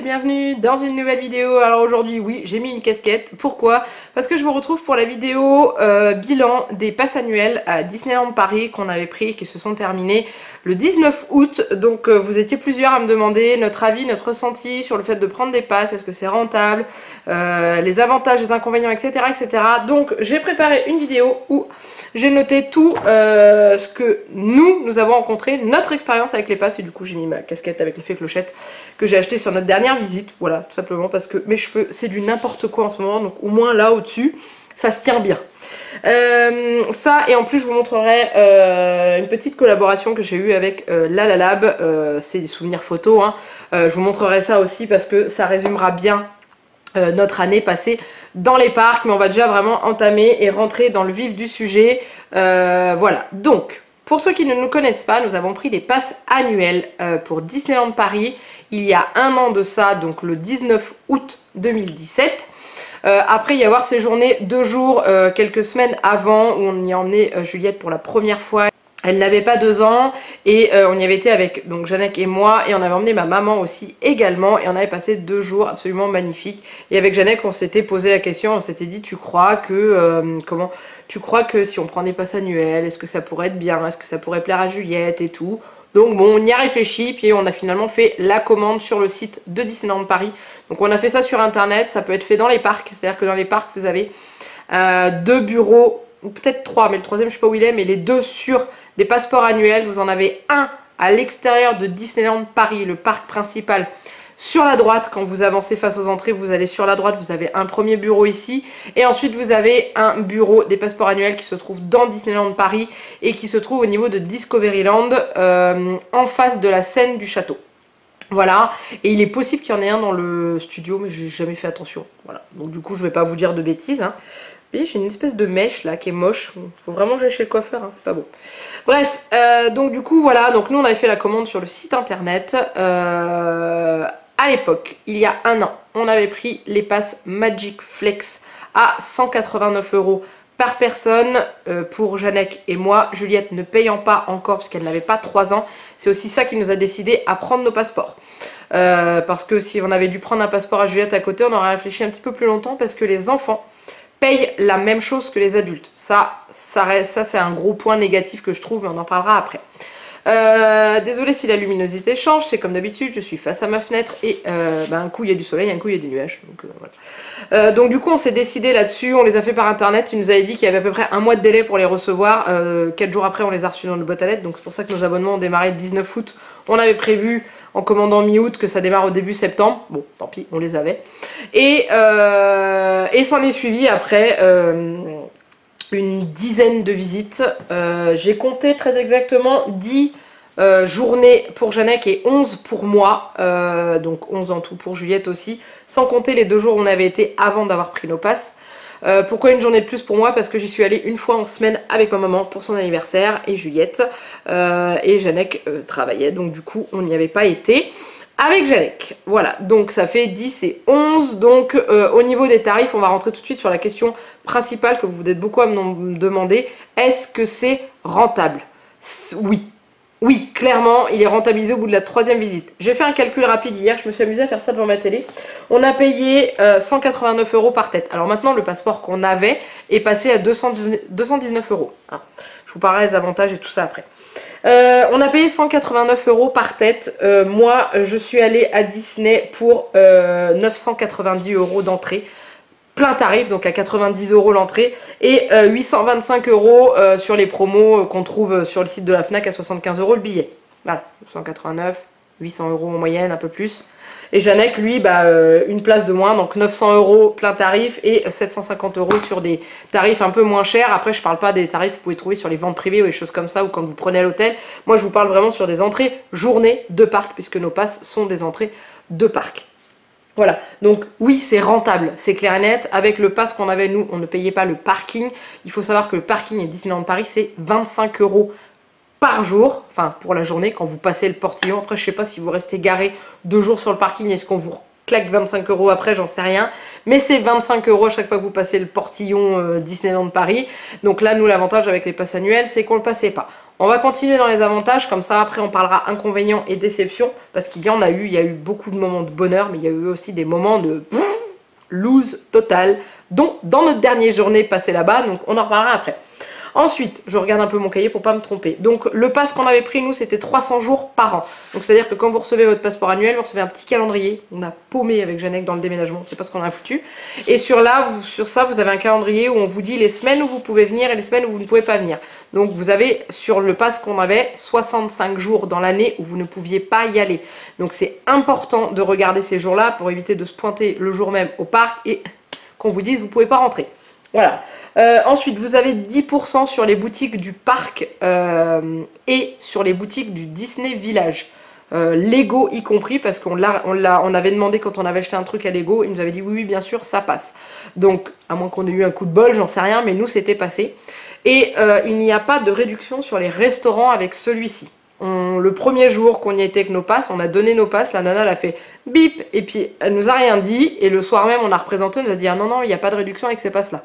bienvenue dans une nouvelle vidéo. Alors aujourd'hui, oui, j'ai mis une casquette. Pourquoi? Parce que je vous retrouve pour la vidéo bilan des passes annuelles à Disneyland Paris qu'on avait pris et qui se sont terminées le 19 août. Donc vous étiez plusieurs à me demander notre avis, notre ressenti sur le fait de prendre des passes. Est-ce que c'est rentable, les avantages, les inconvénients, etc. etc. Donc j'ai préparé une vidéo où j'ai noté tout ce que nous avons rencontré, notre expérience avec les passes. Et du coup j'ai mis ma casquette avec l'effet clochette que j'ai acheté sur notre dernière visite. Voilà, tout simplement parce que mes cheveux c'est du n'importe quoi en ce moment. Donc au moins là au-dessus ça se tient bien. Ça, et en plus je vous montrerai une petite collaboration que j'ai eue avec Lalalab, c'est des souvenirs photos, hein. Je vous montrerai ça aussi parce que ça résumera bien notre année passée dans les parcs, mais on va déjà vraiment entamer et rentrer dans le vif du sujet. Voilà, donc pour ceux qui ne nous connaissent pas, nous avons pris des passes annuelles pour Disneyland Paris il y a un an de ça, donc le 19 août 2017. Après y avoir séjourné 2 jours, quelques semaines avant, où on y a emmené Juliette pour la première fois. Elle n'avait pas 2 ans et on y avait été avec donc Janek et moi, et on avait emmené ma maman aussi également, et on avait passé 2 jours absolument magnifiques. Et avec Janek on s'était posé la question, on s'était dit tu crois que tu crois que si on prend des passes annuelles, est-ce que ça pourrait être bien, est-ce que ça pourrait plaire à Juliette et tout. Donc bon, on y a réfléchi, puis on a finalement fait la commande sur le site de Disneyland Paris. Donc on a fait ça sur internet, ça peut être fait dans les parcs, c'est-à-dire que dans les parcs vous avez 2 bureaux, ou peut-être 3, mais le troisième je sais pas où il est, mais les 2 sur des passeports annuels. Vous en avez un à l'extérieur de Disneyland Paris, le parc principal. Sur la droite, quand vous avancez face aux entrées, vous allez sur la droite, vous avez un premier bureau ici. Et ensuite, vous avez un bureau des passeports annuels qui se trouve dans Disneyland Paris et qui se trouve au niveau de Discoveryland, en face de la scène du château. Voilà, et il est possible qu'il y en ait un dans le studio, mais j'ai jamais fait attention. Voilà, donc du coup, je vais pas vous dire de bêtises, hein. Vous voyez, j'ai une espèce de mèche là qui est moche. Faut vraiment que j'aille chez le coiffeur, hein, c'est pas beau. Bref, donc du coup, voilà, donc nous on avait fait la commande sur le site internet. À l'époque, il y a un an, on avait pris les passes Magic Flex à 189 € par personne pour Janek et moi. Juliette ne payant pas encore parce qu'elle n'avait pas 3 ans. C'est aussi ça qui nous a décidé à prendre nos passeports. Parce que si on avait dû prendre un passeport à Juliette à côté, on aurait réfléchi un petit peu plus longtemps parce que les enfants payent la même chose que les adultes. Ça c'est un gros point négatif que je trouve, mais on en parlera après. Désolée si la luminosité change, c'est comme d'habitude, je suis face à ma fenêtre et un coup il y a du soleil, un coup il y a des nuages. Donc, voilà. Donc du coup on s'est décidé là-dessus, on les a fait par internet, il nous avait dit qu'il y avait à peu près un mois de délai pour les recevoir, 4 jours après on les a reçus dans notre boîte à lettres, donc c'est pour ça que nos abonnements ont démarré le 19 août, on avait prévu en commandant mi-août que ça démarre au début septembre, bon tant pis, on les avait, et s'en est suivi après une dizaine de visites. J'ai compté très exactement 10 journées pour Janek et 11 pour moi, donc 11 en tout pour Juliette aussi, sans compter les 2 jours où on avait été avant d'avoir pris nos passes. Pourquoi une journée de plus pour moi? Parce que j'y suis allée une fois en semaine avec ma maman pour son anniversaire et Juliette, et Janek travaillait, donc du coup on n'y avait pas été avec Janek. Voilà, donc ça fait 10 et 11. Donc au niveau des tarifs, on va rentrer tout de suite sur la question principale que vous êtes beaucoup à me demander. Est-ce que c'est rentable? Oui. Oui, clairement, il est rentabilisé au bout de la 3e visite. J'ai fait un calcul rapide hier, je me suis amusée à faire ça devant ma télé. On a payé 189 € par tête. Alors maintenant, le passeport qu'on avait est passé à 219 €. Hein. Je vous parlerai des avantages et tout ça après. On a payé 189 € par tête. Moi, je suis allée à Disney pour 990 € d'entrée. Plein tarif, donc à 90 € l'entrée, et 825 € sur les promos qu'on trouve sur le site de la Fnac à 75 € le billet. Voilà, 189, 800 € en moyenne, un peu plus. Et Janek, lui, une place de moins, donc 900 € plein tarif et 750 € sur des tarifs un peu moins chers. Après, je parle pas des tarifs que vous pouvez trouver sur les ventes privées ou des choses comme ça, ou quand vous prenez à l'hôtel. Moi, je vous parle vraiment sur des entrées journée de parc, puisque nos passes sont des entrées de parc. Voilà, donc oui c'est rentable, c'est clair et net. Avec le pass qu'on avait nous, on ne payait pas le parking. Il faut savoir que le parking à Disneyland Paris c'est 25 € par jour, enfin pour la journée quand vous passez le portillon. Après je sais pas si vous restez garé 2 jours sur le parking, est-ce qu'on vous claque 25 € après, j'en sais rien. Mais c'est 25 € à chaque fois que vous passez le portillon Disneyland Paris. Donc là nous l'avantage avec les passes annuelles c'est qu'on ne le passait pas. On va continuer dans les avantages, comme ça après on parlera inconvénients et déceptions, parce qu'il y en a eu, il y a eu beaucoup de moments de bonheur, mais il y a eu aussi des moments de lose total, dont dans notre dernière journée passée là-bas, donc on en reparlera après. Ensuite, je regarde un peu mon cahier pour pas me tromper. Donc le pass qu'on avait pris, nous, c'était 300 jours par an. Donc c'est-à-dire que quand vous recevez votre passeport annuel, vous recevez un petit calendrier. On a paumé avec Jeannette dans le déménagement, c'est pas ce qu'on a foutu. Et sur ça, vous avez un calendrier où on vous dit les semaines où vous pouvez venir et les semaines où vous ne pouvez pas venir. Donc vous avez, sur le pass qu'on avait, 65 jours dans l'année où vous ne pouviez pas y aller. Donc c'est important de regarder ces jours-là pour éviter de se pointer le jour même au parc et qu'on vous dise vous pouvez pas rentrer. Voilà. Ensuite, vous avez 10% sur les boutiques du parc et sur les boutiques du Disney Village. Lego y compris, parce qu'on avait demandé quand on avait acheté un truc à Lego, il nous avait dit oui, oui, bien sûr, ça passe. Donc, à moins qu'on ait eu un coup de bol, j'en sais rien, mais nous, c'était passé. Et il n'y a pas de réduction sur les restaurants avec celui-ci. Le premier jour qu'on y était avec nos passes, on a donné nos passes, la nana elle a fait bip, et puis elle nous a rien dit, et le soir même on a représenté, on nous a dit ah non, non, il n'y a pas de réduction avec ces passes-là.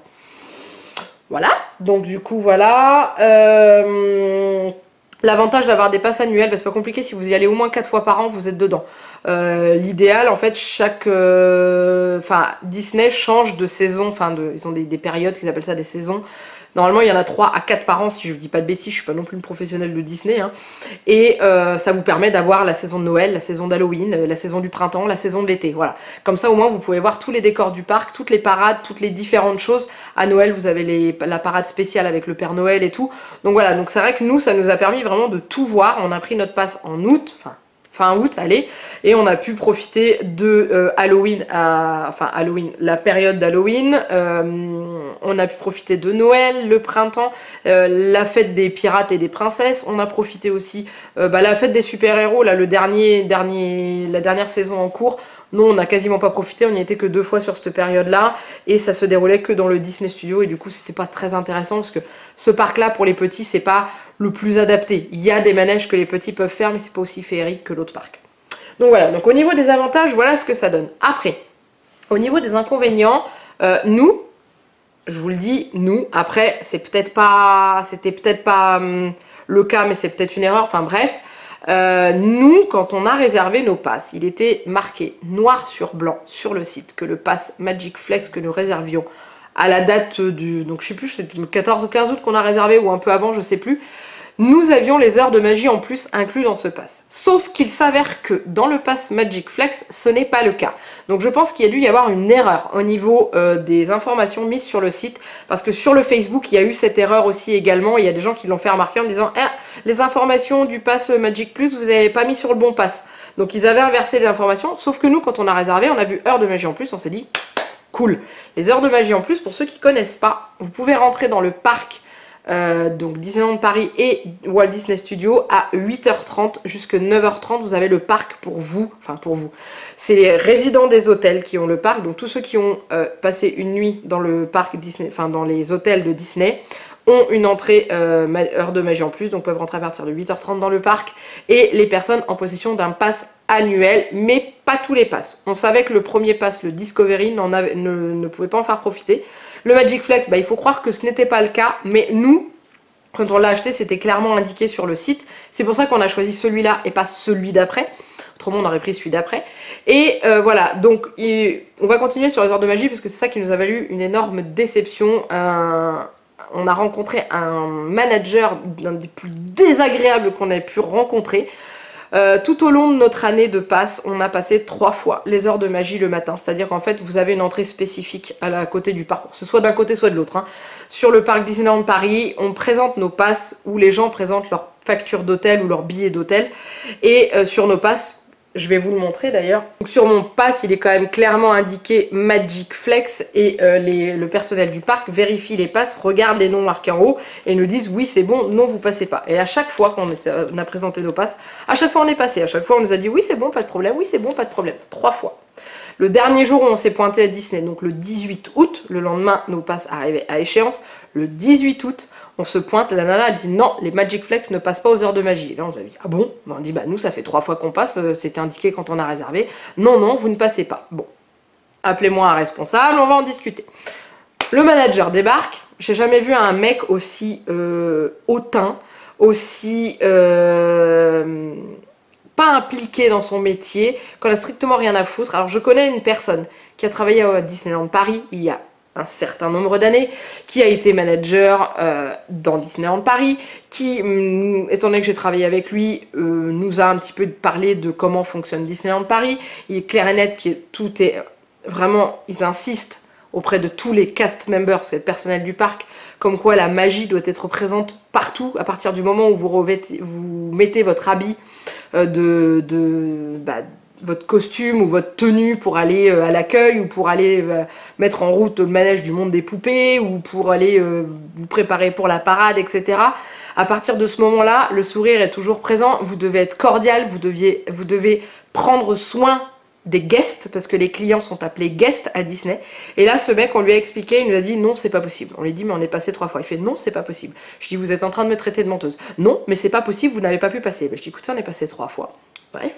Voilà, donc du coup voilà, l'avantage d'avoir des passes annuelles, bah, c'est pas compliqué, si vous y allez au moins 4 fois par an, vous êtes dedans. L'idéal, en fait, Disney change de saison, ils ont des périodes, ils appellent ça des saisons. Normalement, il y en a 3 à 4 par an, si je ne dis pas de bêtises, je suis pas non plus une professionnelle de Disney. Hein. Et ça vous permet d'avoir la saison de Noël, la saison d'Halloween, la saison du printemps, la saison de l'été. Voilà. Comme ça, au moins, vous pouvez voir tous les décors du parc, toutes les parades, toutes les différentes choses. À Noël, vous avez la parade spéciale avec le Père Noël et tout. Donc voilà, donc c'est vrai que nous, ça nous a permis vraiment de tout voir. On a pris notre passe en août, fin août, allez, et on a pu profiter de Halloween, la période d'Halloween, on a pu profiter de Noël, le printemps, la fête des pirates et des princesses, on a profité aussi, la fête des super-héros, là, la dernière saison en cours. Nous, on n'a quasiment pas profité, on n'y était que 2 fois sur cette période-là, et ça se déroulait que dans le Disney Studio, et du coup, c'était pas très intéressant, parce que ce parc-là, pour les petits, c'est pas le plus adapté. Il y a des manèges que les petits peuvent faire, mais c'est pas aussi féerique que l'autre parc. Donc voilà, donc au niveau des avantages, voilà ce que ça donne. Après, au niveau des inconvénients, nous, je vous le dis, nous, après, c'était peut-être pas le cas, mais c'est peut-être une erreur, enfin bref, nous, quand on a réservé nos passes, il était marqué noir sur blanc sur le site que le pass Magic Flex que nous réservions à la date donc je sais plus, c'était le 14 ou 15 août qu'on a réservé ou un peu avant, je sais plus, nous avions les heures de magie en plus inclus dans ce pass. Sauf qu'il s'avère que dans le pass Magic Flex, ce n'est pas le cas. Donc je pense qu'il y a dû y avoir une erreur au niveau des informations mises sur le site, parce que sur le Facebook, il y a eu cette erreur aussi également. Il y a des gens qui l'ont fait remarquer en disant les informations du pass Magic Plus, vous n'avez pas mis sur le bon pass. Donc ils avaient inversé les informations, sauf que nous, quand on a réservé, on a vu heures de magie en plus, on s'est dit cool. Les heures de magie en plus, pour ceux qui ne connaissent pas, vous pouvez rentrer dans le parc donc Disneyland Paris et Walt Disney Studios à 8h30 jusqu'à 9h30, vous avez le parc pour vous, c'est les résidents des hôtels qui ont le parc, donc tous ceux qui ont passé une nuit dans le parc Disney, dans les hôtels de Disney, ont une entrée heure de magie en plus, donc peuvent rentrer à partir de 8h30 dans le parc, et les personnes en possession d'un pass annuel, mais pas tous les passes. On savait que le premier pass, le Discovery, ne pouvait pas en faire profiter. Le Magic Flex, il faut croire que ce n'était pas le cas, mais nous, quand on l'a acheté, c'était clairement indiqué sur le site. C'est pour ça qu'on a choisi celui-là et pas celui d'après. Autrement, on aurait pris celui d'après. Et voilà, donc on va continuer sur les heures de magie, parce que c'est ça qui nous a valu une énorme déception. On a rencontré un manager, l'un des plus désagréables qu'on ait pu rencontrer. Tout au long de notre année de passe, on a passé 3 fois les heures de magie le matin. C'est-à-dire qu'en fait, vous avez une entrée spécifique à la côté du parcours. Ce soit d'un côté, soit de l'autre. Hein. Sur le parc Disneyland Paris, on présente nos passes où les gens présentent leur facture d'hôtel ou leur billet d'hôtel. Et sur nos passes, je vais vous le montrer d'ailleurs. Sur mon pass, il est quand même clairement indiqué Magic Flex, et le personnel du parc vérifie les passes, regarde les noms marqués en haut et nous disent oui c'est bon, non vous passez pas. Et à chaque fois qu'on a présenté nos passes, à chaque fois on est passé, à chaque fois on nous a dit oui c'est bon, pas de problème, oui c'est bon, pas de problème. 3 fois. Le dernier jour où on s'est pointé à Disney, donc le 18 août, le lendemain nos passes arrivaient à échéance, le 18 août, on se pointe, la nana elle dit non, les Magic Flex ne passent pas aux heures de magie. Et là on a dit ah bon, on dit nous ça fait 3 fois qu'on passe, c'était indiqué quand on a réservé. Non, non, vous ne passez pas. Bon, appelez-moi un responsable, on va en discuter. Le manager débarque, j'ai jamais vu un mec aussi hautain, aussi pas impliqué dans son métier, qu'on a strictement rien à foutre. Alors je connais une personne qui a travaillé à Disneyland Paris il y a un certain nombre d'années, qui a été manager dans Disneyland Paris, qui, étant donné que j'ai travaillé avec lui, nous a un petit peu parlé de comment fonctionne Disneyland Paris. Il est clair et net que tout est vraiment, ils insistent auprès de tous les cast members, c'est le personnel du parc, comme quoi la magie doit être présente partout, à partir du moment où vous mettez votre habit votre costume ou votre tenue pour aller à l'accueil ou pour aller mettre en route le manège du monde des poupées ou pour aller vous préparer pour la parade, etc. À partir de ce moment-là, le sourire est toujours présent, vous devez être cordial, vous devez prendre soin des guests, parce que les clients sont appelés guests à Disney. Et là, ce mec, on lui a expliqué, il nous a dit non, c'est pas possible. On lui a dit mais on est passé 3 fois. Il fait non, c'est pas possible. Je dis vous êtes en train de me traiter de menteuse. Non, mais c'est pas possible, vous n'avez pas pu passer. Je dis écoutez, on est passé 3 fois. Bref.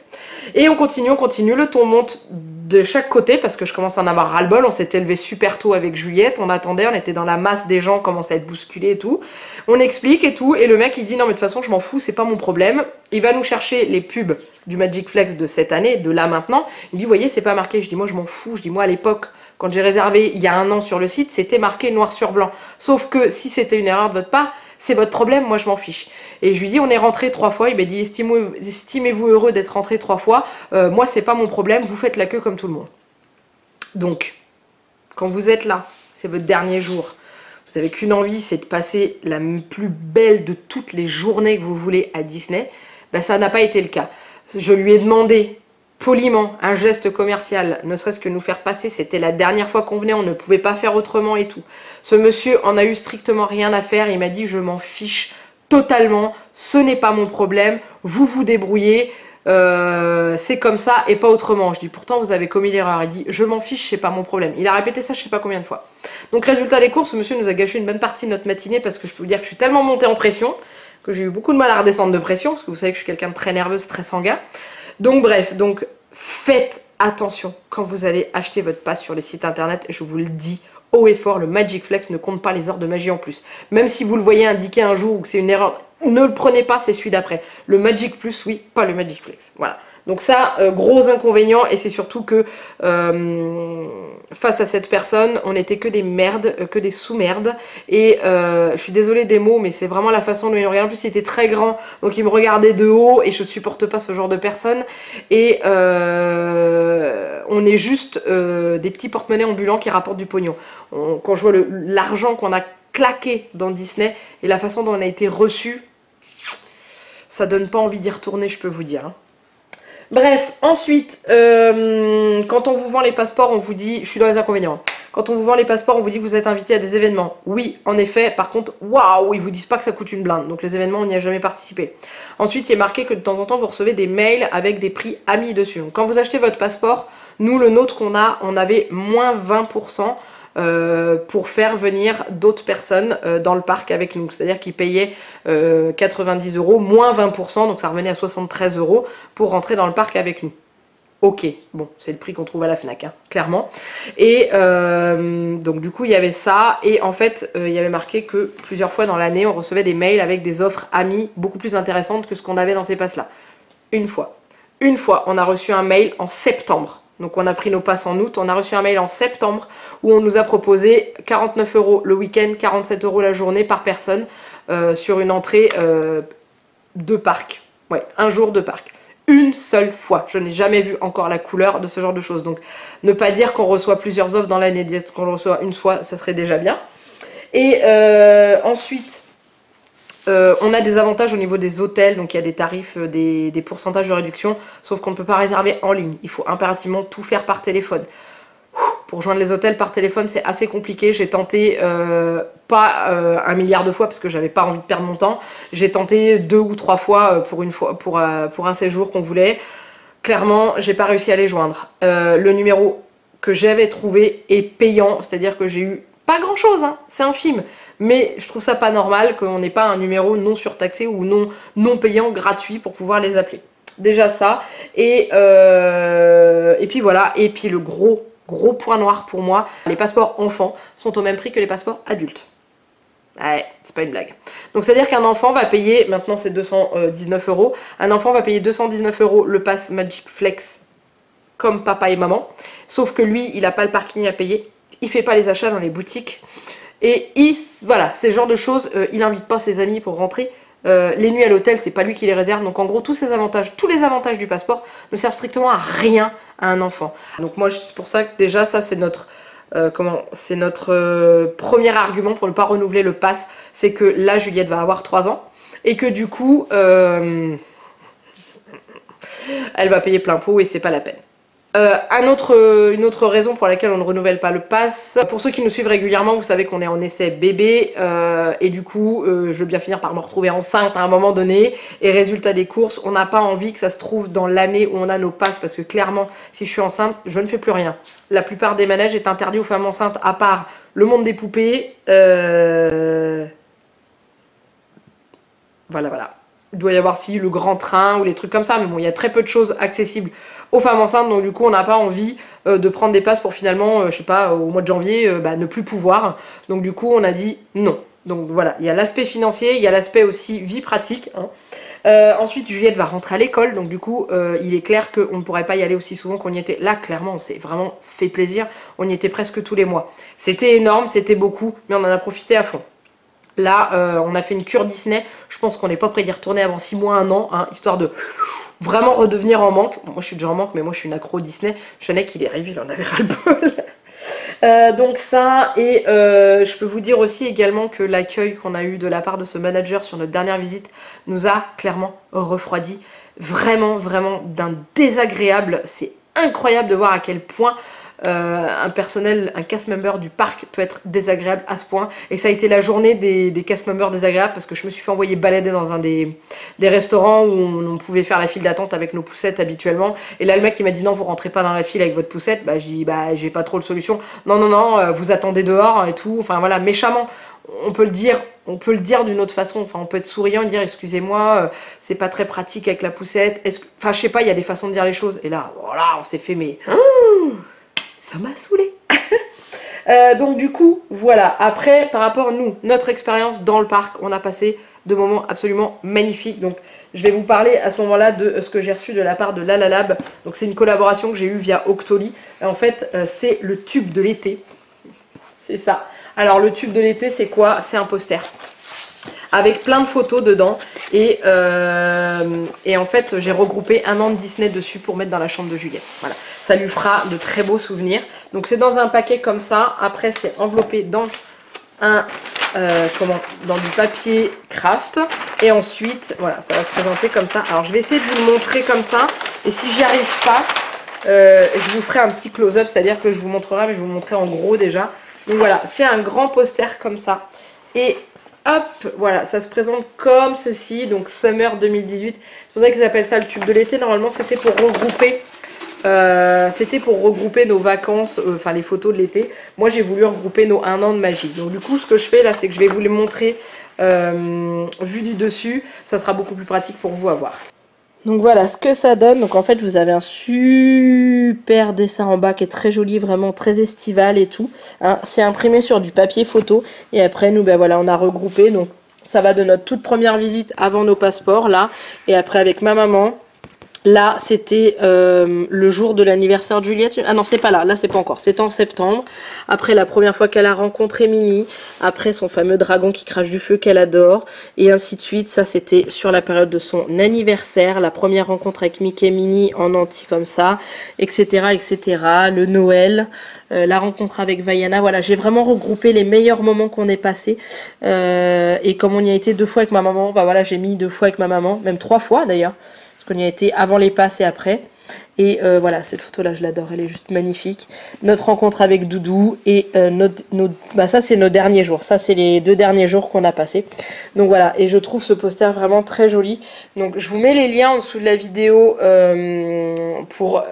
Et on continue, le ton monte de chaque côté parce que je commence à en avoir ras-le-bol. On s'était levé super tôt avec Juliette, on attendait, on était dans la masse des gens, on commençait à être bousculés et tout. On explique et tout, et le mec il dit non mais de toute façon je m'en fous, c'est pas mon problème. Il va nous chercher les pubs du Magic Flex de cette année, de là maintenant. Il dit vous voyez c'est pas marqué, je dis moi je m'en fous, je dis moi à l'époque quand j'ai réservé il y a 1 an sur le site, c'était marqué noir sur blanc. Sauf que si c'était une erreur de votre part, c'est votre problème, moi je m'en fiche. Et je lui dis on est rentré 3 fois, il m'a dit estimez-vous heureux d'être rentré 3 fois, moi c'est pas mon problème, vous faites la queue comme tout le monde. Donc, quand vous êtes là, c'est votre dernier jour, vous avez qu'une envie, c'est de passer la plus belle de toutes les journées que vous voulez à Disney, ben ça n'a pas été le cas. Je lui ai demandé poliment un geste commercial, ne serait-ce que nous faire passer, c'était la dernière fois qu'on venait, on ne pouvait pas faire autrement et tout. Ce monsieur en a eu strictement rien à faire, il m'a dit je m'en fiche totalement, ce n'est pas mon problème, vous vous débrouillez, c'est comme ça et pas autrement. Je dis pourtant vous avez commis l'erreur, il dit je m'en fiche, c'est pas mon problème. Il a répété ça je sais pas combien de fois. Donc résultat des courses, ce monsieur nous a gâché une bonne partie de notre matinée parce que je peux vous dire que je suis tellement montée en pression que j'ai eu beaucoup de mal à redescendre de pression parce que vous savez que je suis quelqu'un de très nerveuse, très sanguin. Donc bref, donc faites attention quand vous allez acheter votre passe sur les sites internet, je vous le dis haut et fort, le Magic Flex ne compte pas les heures de magie en plus. Même si vous le voyez indiqué un jour ou que c'est une erreur, ne le prenez pas, c'est celui d'après. Le Magic Plus, oui, pas le Magic Flex. Voilà. Donc ça, gros inconvénient, et c'est surtout que face à cette personne, on n'était que des merdes, que des sous-merdes, et je suis désolée des mots, mais c'est vraiment la façon dont il me regardait. En plus, il était très grand, donc il me regardait de haut, et je supporte pas ce genre de personne, et on est juste des petits porte-monnaies ambulants qui rapportent du pognon. Quand je vois l'argent qu'on a claqué dans Disney, et la façon dont on a été reçu, ça donne pas envie d'y retourner, je peux vous dire, hein. Bref, ensuite, quand on vous vend les passeports, on vous dit, je suis dans les inconvénients, quand on vous vend les passeports, on vous dit que vous êtes invité à des événements. Oui, en effet, par contre, waouh, ils vous disent pas que ça coûte une blinde, donc les événements, on n'y a jamais participé. Ensuite, il est marqué que de temps en temps, vous recevez des mails avec des prix amis dessus. Donc quand vous achetez votre passeport, nous, le nôtre qu'on a, on avait moins 20%. Pour faire venir d'autres personnes dans le parc avec nous. C'est-à-dire qu'ils payaient 90 € moins 20%, donc ça revenait à 73 € pour rentrer dans le parc avec nous. Ok, bon, c'est le prix qu'on trouve à la FNAC, hein, clairement. Et donc du coup, il y avait ça. Et en fait, il y avait marqué que plusieurs fois dans l'année, on recevait des mails avec des offres amis beaucoup plus intéressantes que ce qu'on avait dans ces passes-là. Une fois, on a reçu un mail en septembre. Donc on a pris nos passes en août, on a reçu un mail en septembre où on nous a proposé 49 € le week-end, 47 € la journée par personne sur une entrée de parc. Ouais, un jour de parc. Une seule fois. Je n'ai jamais vu encore la couleur de ce genre de choses. Donc ne pas dire qu'on reçoit plusieurs offres dans l'année, dire qu'on le reçoit une fois, ça serait déjà bien. Et ensuite... on a des avantages au niveau des hôtels, donc il y a des tarifs, des pourcentages de réduction, sauf qu'on ne peut pas réserver en ligne. Il faut impérativement tout faire par téléphone. Pour joindre les hôtels par téléphone, c'est assez compliqué. J'ai tenté, pas 1 milliard de fois parce que j'avais pas envie de perdre mon temps. J'ai tenté 2 ou 3 fois pour un séjour qu'on voulait. Clairement, j'ai pas réussi à les joindre. Le numéro que j'avais trouvé est payant, c'est-à-dire que j'ai eu pas grand-chose, hein, c'est infime. Mais je trouve ça pas normal qu'on n'ait pas un numéro non surtaxé ou non payant gratuit pour pouvoir les appeler. Déjà ça. Et puis voilà. Et puis le gros point noir pour moi, les passeports enfants sont au même prix que les passeports adultes. Ouais, c'est pas une blague. Donc c'est-à-dire qu'un enfant va payer, maintenant c'est 219 €, un enfant va payer 219 € le pass Magic Flex comme papa et maman, sauf que lui, il n'a pas le parking à payer, il fait pas les achats dans les boutiques, et voilà, c'est le genre de choses, il invite pas ses amis pour rentrer, les nuits à l'hôtel, c'est pas lui qui les réserve, donc en gros, tous les avantages du passeport ne servent strictement à rien à un enfant. Donc moi, c'est pour ça que déjà, ça c'est notre... c'est notre premier argument pour ne pas renouveler le pass, c'est que là Juliette va avoir 3 ans et que du coup elle va payer plein pot et c'est pas la peine. Une autre raison pour laquelle on ne renouvelle pas le pass, pour ceux qui nous suivent régulièrement, vous savez qu'on est en essai bébé et du coup je veux bien finir par me retrouver enceinte à un moment donné, et résultat des courses, on n'a pas envie que ça se trouve dans l'année où on a nos passes, parce que clairement si je suis enceinte je ne fais plus rien. La plupart des manèges est interdit aux femmes enceintes à part le monde des poupées, voilà. Il doit y avoir si le grand train ou les trucs comme ça, mais bon, il y a très peu de choses accessibles aux femmes enceintes, donc du coup on n'a pas envie de prendre des passes pour finalement, je sais pas, au mois de janvier, ne plus pouvoir. Donc du coup on a dit non. Donc voilà, il y a l'aspect financier, il y a l'aspect aussi vie pratique, hein. Ensuite Juliette va rentrer à l'école, donc du coup il est clair qu'on ne pourrait pas y aller aussi souvent qu'on y était. Là clairement on s'est vraiment fait plaisir, on y était presque tous les mois. C'était énorme, c'était beaucoup, mais on en a profité à fond. Là, on a fait une cure Disney. Je pense qu'on n'est pas prêt d'y retourner avant 6 mois, 1 an, hein, histoire de vraiment redevenir en manque. Moi, je suis déjà en manque, mais moi, je suis une accro Disney. Chenek, il est arrivé, il en avait ras-le-bol. Donc ça, et je peux vous dire aussi également que l'accueil qu'on a eu de la part de ce manager sur notre dernière visite nous a clairement refroidi. Vraiment, vraiment d'un désagréable. C'est incroyable de voir à quel point... un cast member du parc peut être désagréable à ce point, et ça a été la journée des cast members désagréables, parce que je me suis fait envoyer balader dans un des restaurants où on pouvait faire la file d'attente avec nos poussettes habituellement, et là le mec il m'a dit non, vous rentrez pas dans la file avec votre poussette. Bah j'ai dit bah j'ai pas trop de solution, non, vous attendez dehors et tout, enfin voilà, méchamment. On peut le dire d'une autre façon, enfin on peut être souriant et dire excusez-moi, c'est pas très pratique avec la poussette, enfin je sais pas, il y a des façons de dire les choses, et là voilà on s'est fait mais ça m'a saoulé. Donc du coup, voilà. Après, par rapport à notre expérience dans le parc, on a passé de moments absolument magnifiques. Donc je vais vous parler à ce moment-là de ce que j'ai reçu de la part de Lalalab. Donc c'est une collaboration que j'ai eue via Octoly. Et en fait, c'est le tube de l'été. C'est ça. Alors le tube de l'été, c'est quoi? C'est un poster avec plein de photos dedans, et en fait j'ai regroupé un an de Disney dessus pour mettre dans la chambre de Juliette. Voilà, ça lui fera de très beaux souvenirs. Donc c'est dans un paquet comme ça, après c'est enveloppé dans dans du papier craft, et ensuite voilà, ça va se présenter comme ça. Alors je vais essayer de vous le montrer comme ça, et si j'y arrive pas, je vous ferai un petit close-up, c'est-à-dire que je vous montrerai, mais je vous montrerai en gros déjà. Donc voilà, c'est un grand poster comme ça, et hop, voilà, ça se présente comme ceci, donc Summer 2018. C'est pour ça qu'ils appellent ça le tube de l'été. Normalement, c'était pour regrouper nos vacances, enfin les photos de l'été. Moi, j'ai voulu regrouper nos 1 an de magie. Donc du coup, ce que je fais là, c'est que je vais vous les montrer vu du dessus. Ça sera beaucoup plus pratique pour vous à voir. Donc voilà ce que ça donne. Donc en fait vous avez un super dessin en bas qui est très joli, vraiment très estival et tout, hein. C'est imprimé sur du papier photo, et après nous ben voilà, on a regroupé. Donc ça va de notre toute première visite avant nos passeports là, et après avec ma maman. Là, c'était le jour de l'anniversaire de Juliette. Ah non, c'est pas là c'est pas encore. C'est en septembre. Après, la première fois qu'elle a rencontré Minnie. Après, son fameux dragon qui crache du feu qu'elle adore. Et ainsi de suite. Ça, c'était sur la période de son anniversaire. La première rencontre avec Mickey et Minnie en entier comme ça. Etc, etc. Le Noël. La rencontre avec Vaiana. Voilà, j'ai vraiment regroupé les meilleurs moments qu'on ait passés. Et comme on y a été 2 fois avec ma maman, bah voilà, j'ai mis 2 fois avec ma maman. Même 3 fois d'ailleurs. Qu'on y a été avant les passes et après. Et voilà, cette photo là je l'adore, elle est juste magnifique. Notre rencontre avec Doudou, et ça c'est nos derniers jours, ça c'est les 2 derniers jours qu'on a passés. Donc voilà, et je trouve ce poster vraiment très joli. Donc je vous mets les liens en dessous de la vidéo pour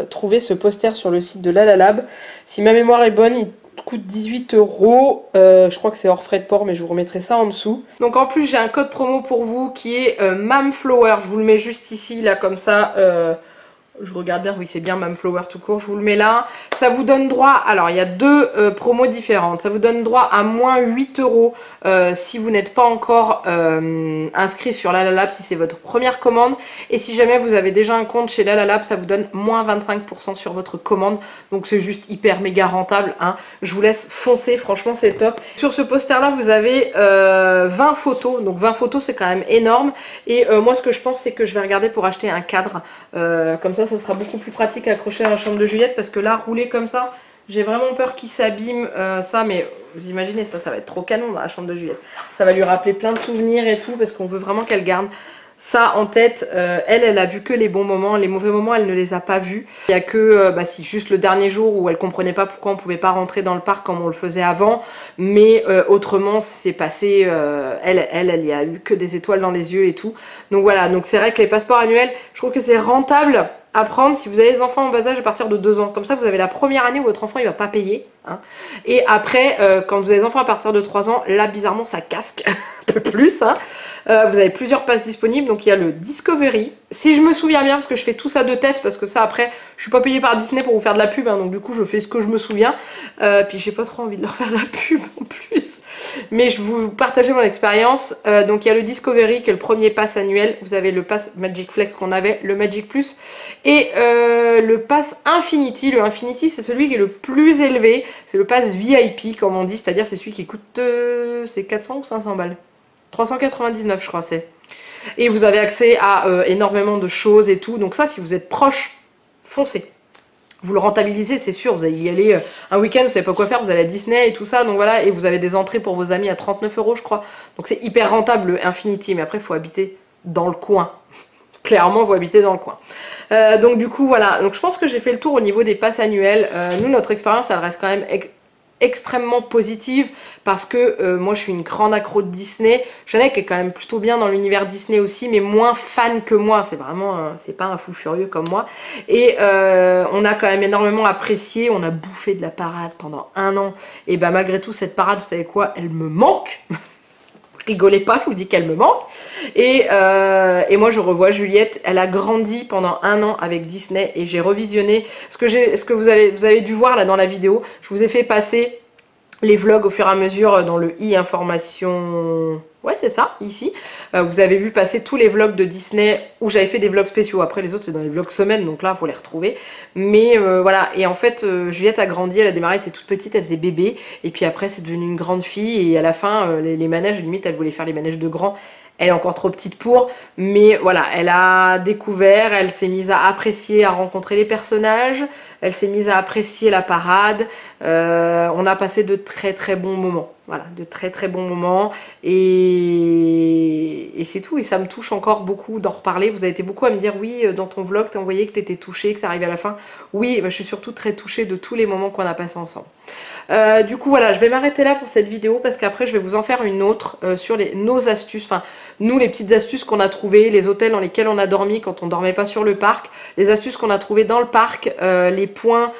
trouver ce poster sur le site de Lalalab. Si ma mémoire est bonne, il coûte 18 €, je crois que c'est hors frais de port, mais je vous remettrai ça en dessous. Donc en plus j'ai un code promo pour vous qui est MAMFlower, je vous le mets juste ici là comme ça, Je regarde bien, oui c'est bien Mamflower tout court, je vous le mets là. Ça vous donne droit, alors il y a deux promos différentes. Ça vous donne droit à moins 8 € si vous n'êtes pas encore inscrit sur Lalalab, si c'est votre première commande. Et si jamais vous avez déjà un compte chez Lalalab, ça vous donne moins 25% sur votre commande. Donc c'est juste hyper méga rentable, hein. Je vous laisse foncer, franchement c'est top. Sur ce poster là vous avez 20 photos, donc 20 photos c'est quand même énorme. Et moi ce que je pense c'est que je vais regarder pour acheter un cadre, comme ça sera beaucoup plus pratique à accrocher à la chambre de Juliette, parce que là rouler comme ça, j'ai vraiment peur qu'il s'abîme ça, mais vous imaginez ça va être trop canon dans la chambre de Juliette. Ça va lui rappeler plein de souvenirs et tout, parce qu'on veut vraiment qu'elle garde ça en tête. Elle a vu que les bons moments, les mauvais moments elle ne les a pas vus. Il y a que si, juste le dernier jour où elle comprenait pas pourquoi on pouvait pas rentrer dans le parc comme on le faisait avant, mais autrement c'est passé, elle y a eu que des étoiles dans les yeux et tout. Donc voilà, donc c'est vrai que les passeports annuels, je trouve que c'est rentable à prendre si vous avez des enfants en bas âge à partir de 2 ans. Comme ça vous avez la première année où votre enfant il va pas payer, hein. Et après quand vous avez des enfants à partir de 3 ans, là bizarrement ça casque un peu plus, hein. Vous avez plusieurs passes disponibles, donc il y a le Discovery. Si je me souviens bien, parce que je fais tout ça de tête, parce que ça après, je suis pas payée par Disney pour vous faire de la pub, hein, donc du coup je fais ce que je me souviens. Puis j'ai pas trop envie de leur faire de la pub en plus. Mais je vous partager mon expérience. Donc il y a le Discovery qui est le premier pass annuel. Vous avez le pass Magic Flex qu'on avait, le Magic Plus. Et le pass Infinity. Le Infinity c'est celui qui est le plus élevé. C'est le pass VIP comme on dit, c'est-à-dire c'est celui qui coûte c'est 400 ou 500 balles. 399 je crois c'est. Et vous avez accès à énormément de choses et tout. Donc ça si vous êtes proche, foncez. Vous le rentabilisez c'est sûr, vous allez y aller un week-end, vous savez pas quoi faire, vous allez à Disney et tout ça. Donc voilà, et vous avez des entrées pour vos amis à 39 € je crois. Donc c'est hyper rentable le Infinity, mais après il faut habiter dans le coin. Clairement, vous habitez dans le coin. Donc du coup voilà, donc je pense que j'ai fait le tour au niveau des passes annuelles. Nous notre expérience elle reste quand même extrêmement positive parce que moi je suis une grande accro de Disney. Jeannette est quand même plutôt bien dans l'univers Disney aussi, mais moins fan que moi. C'est vraiment, c'est pas un fou furieux comme moi. Et on a quand même énormément apprécié. On a bouffé de la parade pendant 1 an. Et bah malgré tout cette parade, vous savez quoi, elle me manque. Rigolez pas, je vous dis qu'elle me manque. Et moi je revois Juliette, elle a grandi pendant 1 an avec Disney et j'ai revisionné ce que vous avez dû voir là dans la vidéo. Je vous ai fait passer les vlogs au fur et à mesure dans le i-information. Ouais c'est ça, ici. Vous avez vu passer tous les vlogs de Disney où j'avais fait des vlogs spéciaux. Après les autres c'est dans les vlogs semaines, donc là il faut les retrouver. Mais voilà, et en fait Juliette a grandi, elle a démarré, elle était toute petite, elle faisait bébé. Et puis après c'est devenu une grande fille et à la fin les manèges, limite elle voulait faire les manèges de grands. Elle est encore trop petite pour, mais voilà, elle a découvert, elle s'est mise à apprécier, à rencontrer les personnages, elle s'est mise à apprécier la parade. On a passé de très très bons moments, voilà, de très très bons moments, et c'est tout. Et ça me touche encore beaucoup d'en reparler. Vous avez été beaucoup à me dire oui, dans ton vlog, t'as envoyé que t'étais touchée, que ça arrivait à la fin. Oui, bah, je suis surtout très touchée de tous les moments qu'on a passés ensemble. Du coup voilà, je vais m'arrêter là pour cette vidéo parce qu'après je vais vous en faire une autre sur nos astuces, enfin nous les petites astuces qu'on a trouvées, les hôtels dans lesquels on a dormi quand on dormait pas sur le parc, les astuces qu'on a trouvées dans le parc, les points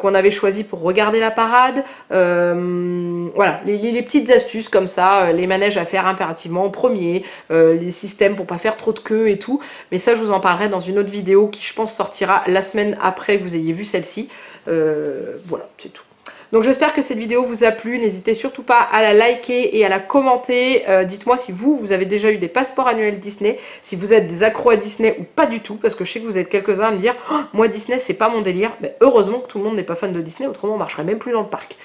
qu'on avait choisis pour regarder la parade, voilà, les petites astuces comme ça, les manèges à faire impérativement en premier, les systèmes pour pas faire trop de queue et tout, mais ça je vous en parlerai dans une autre vidéo qui je pense sortira la semaine après que vous ayez vu celle-ci. Voilà, c'est tout. Donc j'espère que cette vidéo vous a plu, n'hésitez surtout pas à la liker et à la commenter. Dites-moi si vous avez déjà eu des passeports annuels Disney, si vous êtes des accros à Disney ou pas du tout, parce que je sais que vous êtes quelques-uns à me dire oh, moi Disney c'est pas mon délire. Mais heureusement que tout le monde n'est pas fan de Disney, autrement on marcherait même plus dans le parc.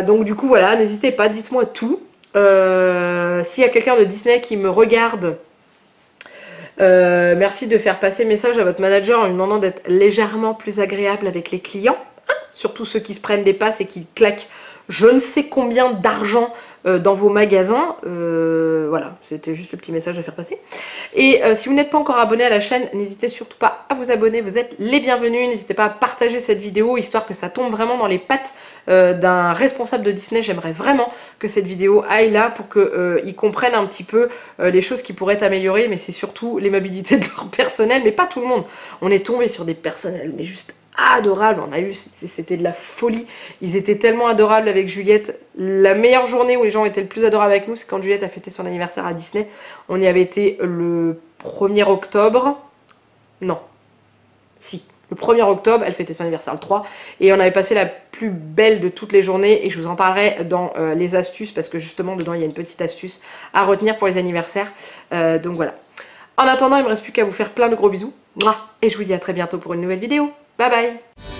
Donc du coup voilà, n'hésitez pas, dites-moi tout. S'il y a quelqu'un de Disney qui me regarde, merci de faire passer message à votre manager en lui demandant d'être légèrement plus agréable avec les clients. Surtout ceux qui se prennent des passes et qui claquent je ne sais combien d'argent dans vos magasins. Voilà, c'était juste le petit message à faire passer. Et si vous n'êtes pas encore abonné à la chaîne, n'hésitez surtout pas à vous abonner, vous êtes les bienvenus. N'hésitez pas à partager cette vidéo, histoire que ça tombe vraiment dans les pattes d'un responsable de Disney. J'aimerais vraiment que cette vidéo aille là pour qu'ils comprennent un petit peu les choses qui pourraient être améliorées, mais c'est surtout l'aimabilité de leur personnel, mais pas tout le monde. On est tombé sur des personnels, mais juste adorables, on a eu, c'était de la folie, ils étaient tellement adorables avec Juliette. La meilleure journée où les gens étaient le plus adorables avec nous, c'est quand Juliette a fêté son anniversaire à Disney. On y avait été le 1er octobre, non, Si. Le 1er octobre, elle fêtait son anniversaire le 3 et on avait passé la plus belle de toutes les journées et je vous en parlerai dans les astuces parce que justement dedans il y a une petite astuce à retenir pour les anniversaires. Donc voilà. En attendant, il ne me reste plus qu'à vous faire plein de gros bisous. Mouah. Et je vous dis à très bientôt pour une nouvelle vidéo. Bye bye.